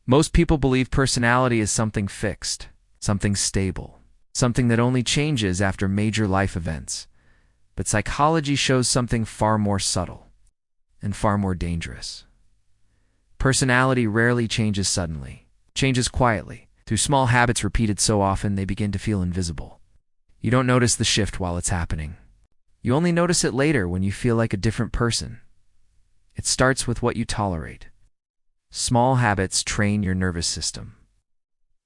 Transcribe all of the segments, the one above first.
Most people believe personality is something fixed, something stable, something that only changes after major life events. But psychology shows something far more subtle and far more dangerous. Personality rarely changes suddenly, changes quietly, through small habits repeated so often they begin to feel invisible. You don't notice the shift while it's happening. You only notice it later when you feel like a different person. It starts with what you tolerate. Small habits train your nervous system.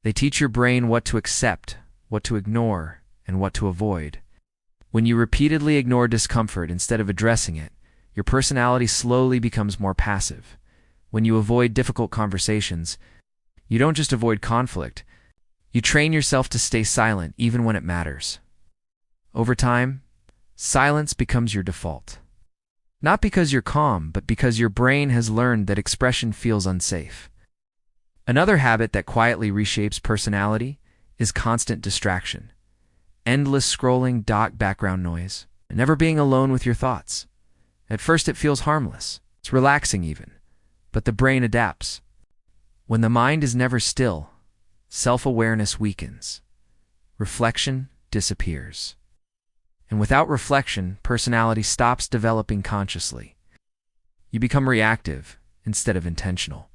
They teach your brain what to accept, what to ignore, and what to avoid. When you repeatedly ignore discomfort instead of addressing it, your personality slowly becomes more passive. When you avoid difficult conversations, you don't just avoid conflict, you train yourself to stay silent even when it matters. Over time, silence becomes your default. Not because you're calm, but because your brain has learned that expression feels unsafe. Another habit that quietly reshapes personality is constant distraction. Endless scrolling, background noise, and never being alone with your thoughts. At first it feels harmless. It's relaxing even. But the brain adapts. When the mind is never still, self-awareness weakens. Reflection disappears. And without reflection, personality stops developing consciously. You become reactive instead of intentional.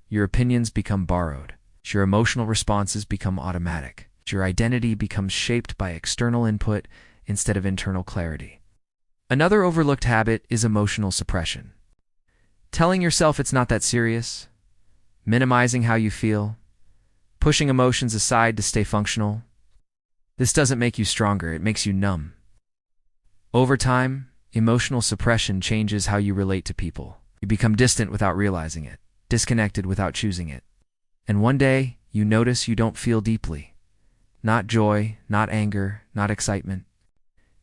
Your opinions become borrowed. Your emotional responses become automatic. Your identity becomes shaped by external input instead of internal clarity. Another overlooked habit is emotional suppression. Telling yourself it's not that serious, minimizing how you feel, pushing emotions aside to stay functional. This doesn't make you stronger, it makes you numb. Over time, emotional suppression changes how you relate to people. You become distant without realizing it, disconnected without choosing it. And one day, you notice you don't feel deeply. Not joy, not anger, not excitement.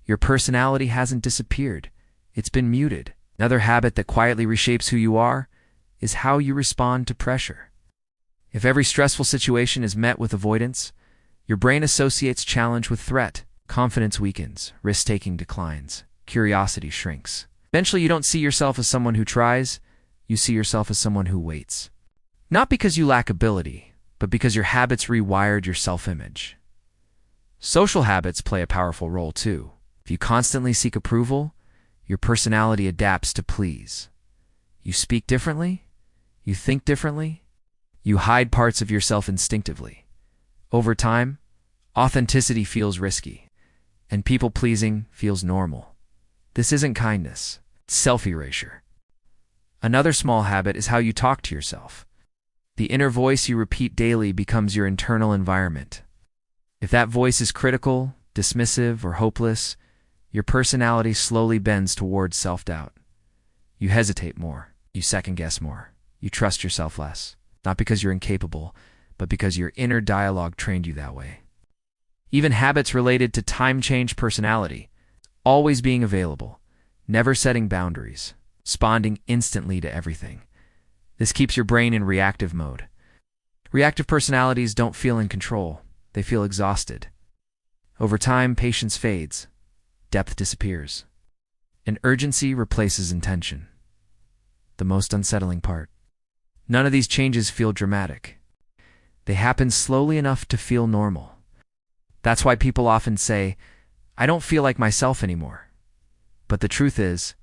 Your personality hasn't disappeared. It's been muted. Another habit that quietly reshapes who you are is how you respond to pressure. If every stressful situation is met with avoidance, your brain associates challenge with threat. Confidence weakens, risk-taking declines, curiosity shrinks. Eventually, you don't see yourself as someone who tries, you see yourself as someone who waits. Not because you lack ability, but because your habits rewired your self-image. Social habits play a powerful role too. If you constantly seek approval, your personality adapts to please. You speak differently, you think differently, you hide parts of yourself instinctively. Over time, authenticity feels risky. And people-pleasing feels normal. This isn't kindness, it's self-erasure. Another small habit is how you talk to yourself. The inner voice you repeat daily becomes your internal environment. If that voice is critical, dismissive, or hopeless, your personality slowly bends towards self-doubt. You hesitate more, you second-guess more, you trust yourself less, not because you're incapable, but because your inner dialogue trained you that way. Even habits related to time change personality, always being available, never setting boundaries, responding instantly to everything. This keeps your brain in reactive mode. Reactive personalities don't feel in control, they feel exhausted. Over time, patience fades, depth disappears, and urgency replaces intention. The most unsettling part. None of these changes feel dramatic. They happen slowly enough to feel normal. That's why people often say, I don't feel like myself anymore. But the truth is,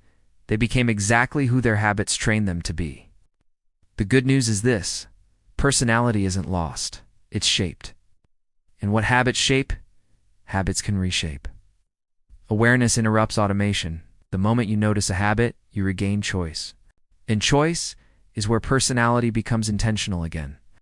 they became exactly who their habits trained them to be. The good news is this: personality isn't lost, it's shaped. And what habits shape, habits can reshape. Awareness interrupts automation. The moment you notice a habit, you regain choice. And choice is where personality becomes intentional again.